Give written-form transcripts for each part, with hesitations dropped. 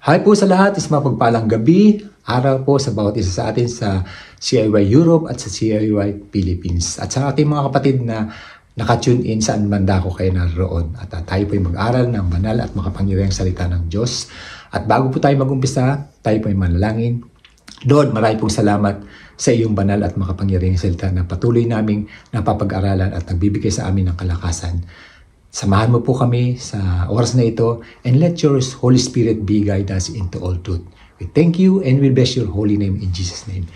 Hi po sa lahat, is mapagpalang gabi, araw po sa bawat isa sa atin sa CIY Europe at sa CIY Philippines. At sa ating mga kapatid na nakatune in saan banda ko kayo naroon. At tayo po ay mag-aral ng banal at makapangyarihang salita ng Diyos. At bago po tayo mag-umpisa, tayo po ay manalangin. Lord, marami pong salamat sa iyong banal at makapangyarihang salita na patuloy naming napapag-aralan at nagbibigay sa amin ng kalakasan. Samahan mo po kami sa oras na ito and let your Holy Spirit be guide us into all truth. We thank you and we bless your holy name in Jesus' name.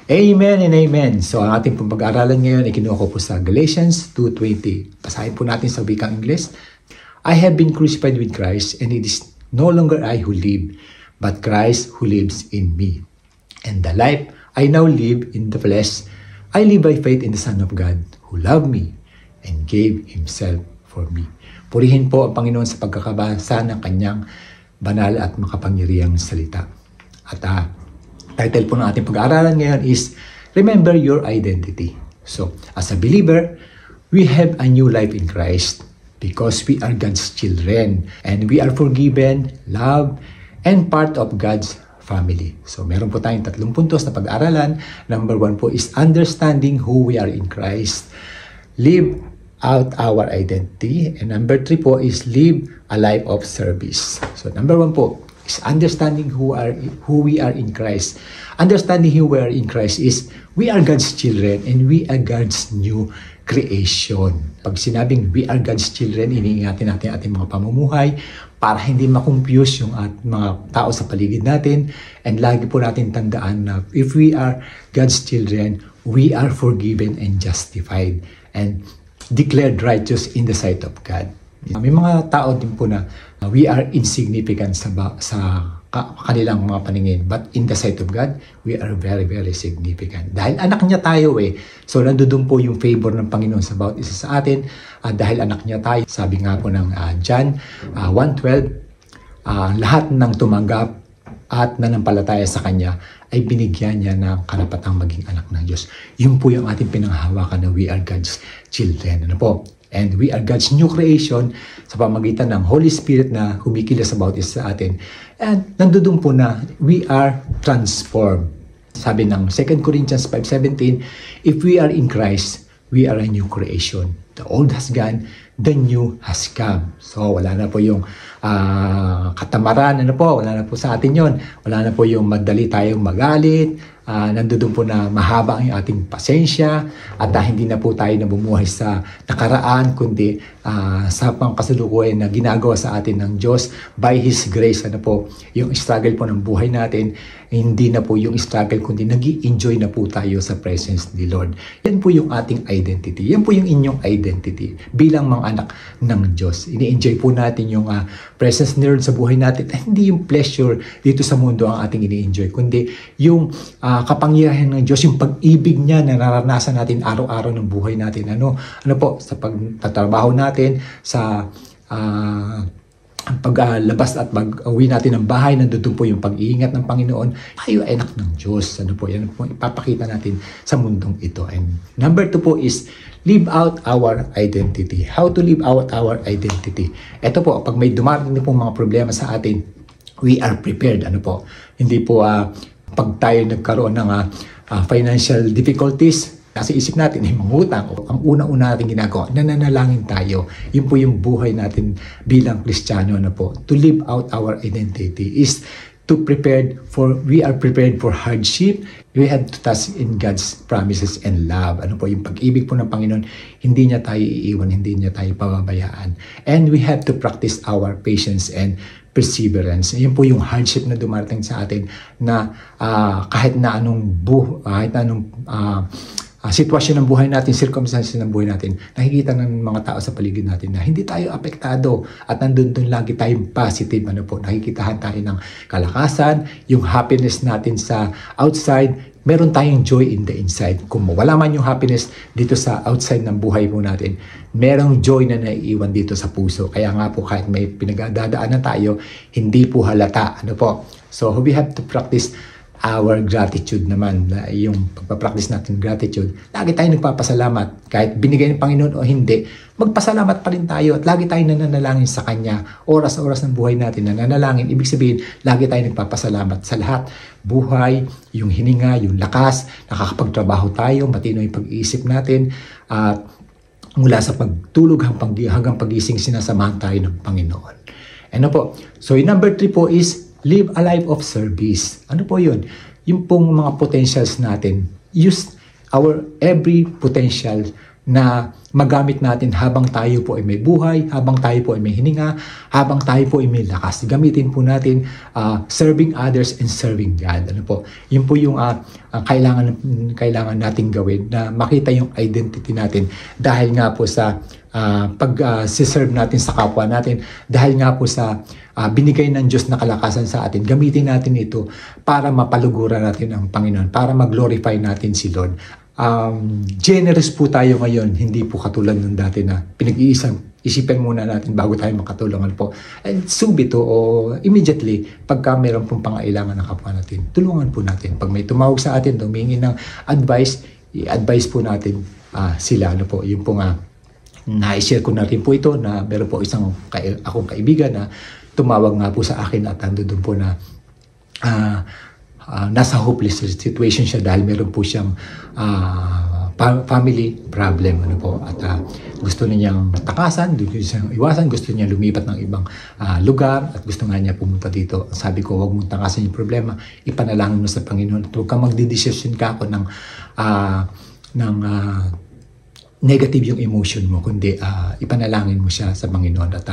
Amen and amen. So ang ating pag-aaralan ngayon ay kinuha ko po sa Galatians 2:20. Basahin po natin sa wikang Ingles. I have been crucified with Christ and it is no longer I who live, but Christ who lives in me. And the life I now live in the flesh, I live by faith in the Son of God who loved me and gave Himself for me. Purihin po ang Panginoon sa pagkakabasa ng kanyang banal at makapangyarihang salita. At title po ng ating pag-aaralan ngayon is Remember Your Identity. So, as a believer, we have a new life in Christ because we are God's children and we are forgiven, loved, and part of God's family. So, meron po tayong 3 puntos na pag-aaralan. Number 1 po is understanding who we are in Christ. Live out our identity. And number 3 po is live a life of service. So number 1 po is understanding who we are in Christ. Understanding who we are in Christ is we are God's children and we are God's new creation. Pag sinabing we are God's children, iniingatan natin ating mga pamumuhay para hindi makonfuse yung mga tao sa paligid natin. And lagi po natin tandaan na if we are God's children, we are forgiven and justified and declared righteous in the sight of God. May mga tao din po na we are insignificant sa kanilang mga paningin. But in the sight of God, we are very, very significant. Dahil anak niya tayo So nandoon po yung favor ng Panginoon sa bawat isa sa atin. Dahil anak niya tayo, sabi nga po ng John 1:12, lahat ng tumanggap at nanampalataya sa Kanya ay binigyan niya ng karapatang maging anak ng Diyos. Yun po yung ating pinanghahawakan na we are God's children. Ano po? And we are God's new creation sa pamagitan ng Holy Spirit na humikilos sa bawat isa sa atin. And nandoon po na we are transformed. Sabi ng 2 Corinthians 5:17, if we are in Christ, we are a new creation. The old has gone, the new has come. So wala na po yung katamaran, wala na po sa atin yon. Wala na po yung madali tayong magalit, nandoon po na mahaba ang ating pasensya at hindi na po tayo nabumuhay sa nakaraan kundi sa pangkasalukuyan na ginagawa sa atin ng Diyos by His grace. Yung struggle po ng buhay natin, hindi na po yung struggle kundi nag-i-enjoy na po tayo sa presence ni Lord. Yan po yung ating identity. Yan po yung inyong identity bilang mga anak ng Diyos. Ini-enjoy po natin yung presence ni Lord sa buhay natin. Hindi yung pleasure dito sa mundo ang ating ini-enjoy kundi yung kapangyarihan ng Diyos, yung pag-ibig niya na naranasan natin araw-araw ng buhay natin. Ano po, sa pagtatrabaho natin, sa paglabas at pag-uwi natin ng bahay, nandun po yung pag-iingat ng Panginoon. Tayo ay anak ng Diyos. Yan po ipapakita natin sa mundong ito. And number 2 po is live out our identity. How to live out our identity? Ito po, pag may dumarating pong mga problema sa atin, we are prepared. Hindi po pag tayo nagkaroon ng financial difficulties, kasi isip natin ay mangutang. Ang una-una natin ginagawa, nananalangin tayo. Yun po yung buhay natin bilang Kristiyano. To live out our identity is to we are prepared for hardship. We have to trust in God's promises and love. Yung pag-ibig po ng Panginoon, hindi niya tayo iiwan, hindi niya tayo pababayaan. And we have to practice our patience and perseverance. Yan po yung hardship na dumarating sa atin na kahit na anong sitwasyon ng buhay natin, circumstances ng buhay natin, nakikita ng mga tao sa paligid natin na hindi tayo apektado at nandun lagi tayong positive. Nakikitahan tayo ng kalakasan, yung happiness natin sa outside, meron tayong joy in the inside. Kung wala man yung happiness dito sa outside ng buhay po natin, merong joy na naiiwan dito sa puso. Kaya nga po kahit may pinagdadaanan tayo, hindi po halata. So we have to practice our gratitude naman, yung pagpapractice natin gratitude, lagi tayong nagpapasalamat. Kahit binigay ng Panginoon o hindi, magpasalamat pa rin tayo at lagi tayong nananalangin sa Kanya. Oras-oras ng buhay natin nananalangin. Ibig sabihin, lagi tayong nagpapasalamat sa lahat. Buhay, yung hininga, yung lakas, nakakapagtrabaho tayo, matino yung pag-iisip natin, at mula sa pagtulog hanggang pagising, sinasamahan tayo ng Panginoon. Ano po? So, yung number 3 po is live a life of service. Ano po yun? Yung pong mga potentials natin. Use our every potential na magamit natin habang tayo po ay may buhay, habang tayo po ay may hininga, habang tayo po ay may lakas. Gamitin po natin serving others and serving God. Ano po? Yun po yung kailangan nating gawin, na makita yung identity natin dahil nga po sa pag-serve natin sa kapwa natin, dahil nga po sa binigay ng Diyos na kalakasan sa atin. Gamitin natin ito para mapaluguran natin ang Panginoon, para mag-glorify natin si Lord. Generous po tayo ngayon, hindi po katulad ng dati na isipin muna natin bago tayo makatulungan po. And subito o immediately, pagka mayroon pong pangailangan ng kapwa natin, tulungan po natin. Pag may tumawag sa atin, humingi ng advice, i-advise po natin sila. Ano po, yung pong na-share ko na rin po ito na meron po akong kaibigan na tumawag nga po sa akin at doon po na nasa hopeless situation siya dahil meron po siyang family problem, ano po, at gusto niyang takasan, gusto niyang iwasan, gusto niya lumipat ng ibang lugar at gusto nga niya pumunta dito. Sabi ko, huwag mong takasan yung problema, ipanalangin mo sa Panginoon. Huwag kang magdidesisyon ka ako ng negative yung emotion mo, kundi ipanalangin mo siya sa Panginoon. At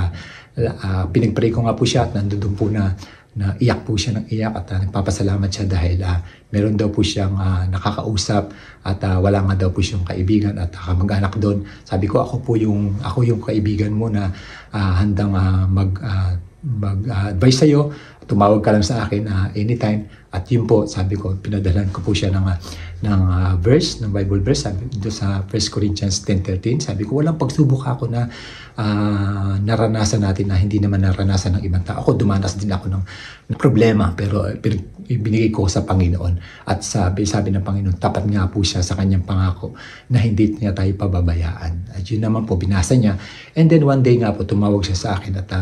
pinagpray ko nga po siya at nandun po na iyak po siya ng iyak at nagpapasalamat siya dahil meron daw po siyang nakakausap at wala nga daw po siyang kaibigan at kamag-anak doon. Sabi ko, ako yung kaibigan mo na handang mag-advise sa'yo. Tumawag ka lang sa akin anytime. At yun po, sabi ko, pinadalan ko po siya ng verse, ng Bible verse, sabi doon sa 1 Corinthians 10:13. Sabi ko, walang pagsubok ako na naranasan natin na hindi naman naranasan ng ibang tao. Ako, dumanas din ako ng problema, pero binigay ko sa Panginoon. At sabi ng Panginoon, tapat nga po siya sa kanyang pangako na hindi niya tayo pababayaan. At yun naman po, binasa niya. And then one day nga po, tumawag siya sa akin at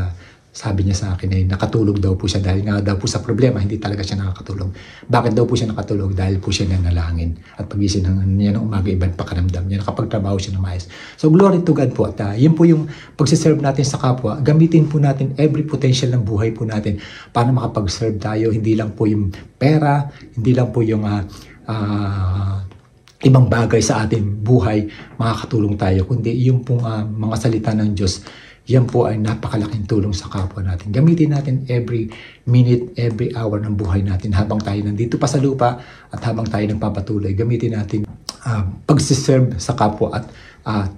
sabi niya sa akin ay nakatulog daw po siya dahil nga daw po sa problema, hindi talaga siya nakakatulog. Bakit daw po siya nakatulog? Dahil po siya nanalangin. At pagising niya ng umaga, ibang pakaramdam niya, nakapagtrabaho siya ng maayos. So glory to God po. At yun po yung pagsiserve natin sa kapwa. Gamitin po natin every potential ng buhay po natin para makapag-serve tayo. Hindi lang po yung pera, hindi lang po yung ibang bagay sa ating buhay makakatulong tayo, kundi yung pong mga salita ng Diyos. Yan po ay napakalaking tulong sa kapwa natin. Gamitin natin every minute, every hour ng buhay natin habang tayo nandito pa sa lupa at habang tayo nagpapatuloy. Gamitin natin pagsiserve sa kapwa at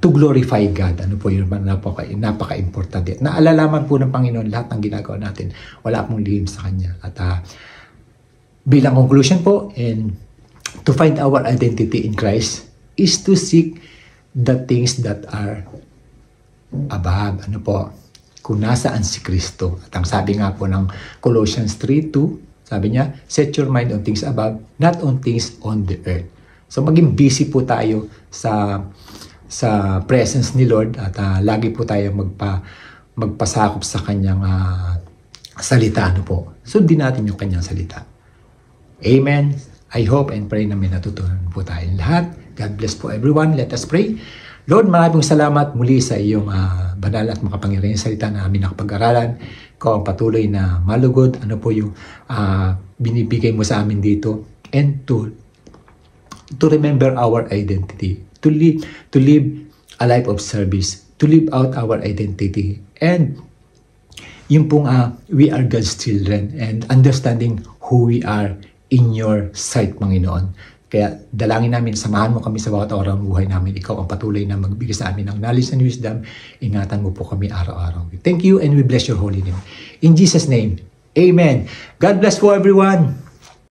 to glorify God. Ano po yun? Napaka-importante. Naalalaman po ng Panginoon lahat ng ginagawa natin. Wala pong lihim sa Kanya. At bilang conclusion po, and to find our identity in Christ is to seek the things that are above. Ano po? Kung nasaan si Kristo. At ang sabi nga po ng Colossians 3:2, sabi niya, set your mind on things above, not on things on the earth. So maging busy po tayo sa presence ni Lord at lagi po tayo magpasakop sa kanyang salita. Ano po? Sundin natin yung kanyang salita. Amen. I hope and pray na may natutunan po tayong lahat. God bless po everyone. Let us pray. Lord, maraming salamat muli sa iyong banal at makapangyarihang salita na amin nakapag-aralan. Ikaw ang patuloy na malugod. Ano po yung binibigay mo sa amin dito? And to remember our identity. To live a life of service. To live out our identity. And yung pong we are God's children and understanding who we are in your sight, Panginoon. Kaya dalangin namin, samahan mo kami sa bawat araw ng buhay namin. Ikaw ang patuloy na magbigay sa amin ng knowledge and wisdom. Ingatan mo po kami araw-araw. Thank you and we bless your holy name. In Jesus' name, amen. God bless for everyone.